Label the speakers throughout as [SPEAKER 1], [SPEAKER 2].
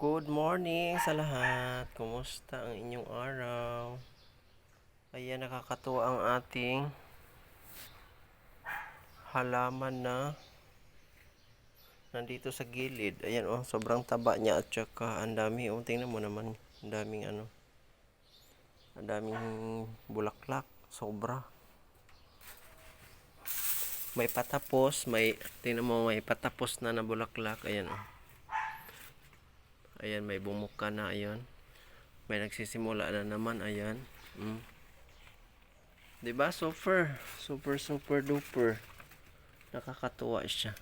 [SPEAKER 1] Good morning sa lahat. Kumusta ang inyong araw? Ayan, nakakatuwa ang ating halaman na nandito sa gilid. Ayan oh, sobrang taba niya at saka ang dami. Oh, tingnan mo naman. Ang daming ang daming bulaklak. Sobra. May patapos, tingnan mo, may patapos na bulaklak. Ayan oh. Ayan, may bumuka na. Ayan. May nagsisimula na naman. Ayan. Diba? Super duper. Nakakatuwa siya.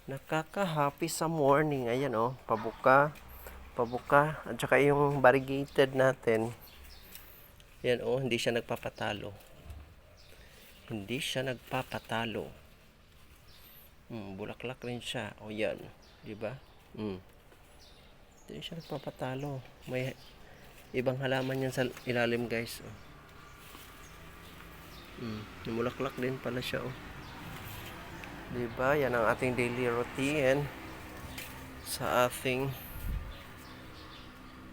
[SPEAKER 1] Nakaka-happy sa morning. Ayan oh, pabuka. At saka yung variegated natin. Ayan oh, hindi siya nagpapatalo. Bulaklak rin siya. O yan. Diba? Hindi siya nagpapatalo. May ibang halaman yan sa ilalim guys. Oh. Bulaklak din pala siya oh. Diba? Yan ang ating daily routine sa ating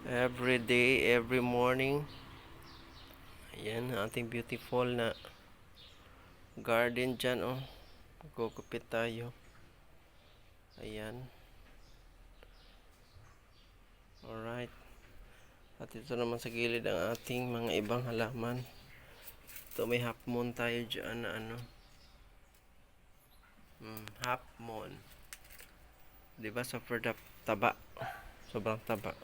[SPEAKER 1] every day, every morning. Ayan, ating beautiful na garden dyan oh. Gugupit tayo. Ayan. Alright. At ito naman sa gilid ang ating mga ibang halaman. Ito may half moon tayo dyan na half moon. Diba? Sobrang taba. Sobrang taba.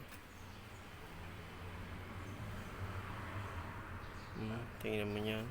[SPEAKER 1] Tingnan mo yan.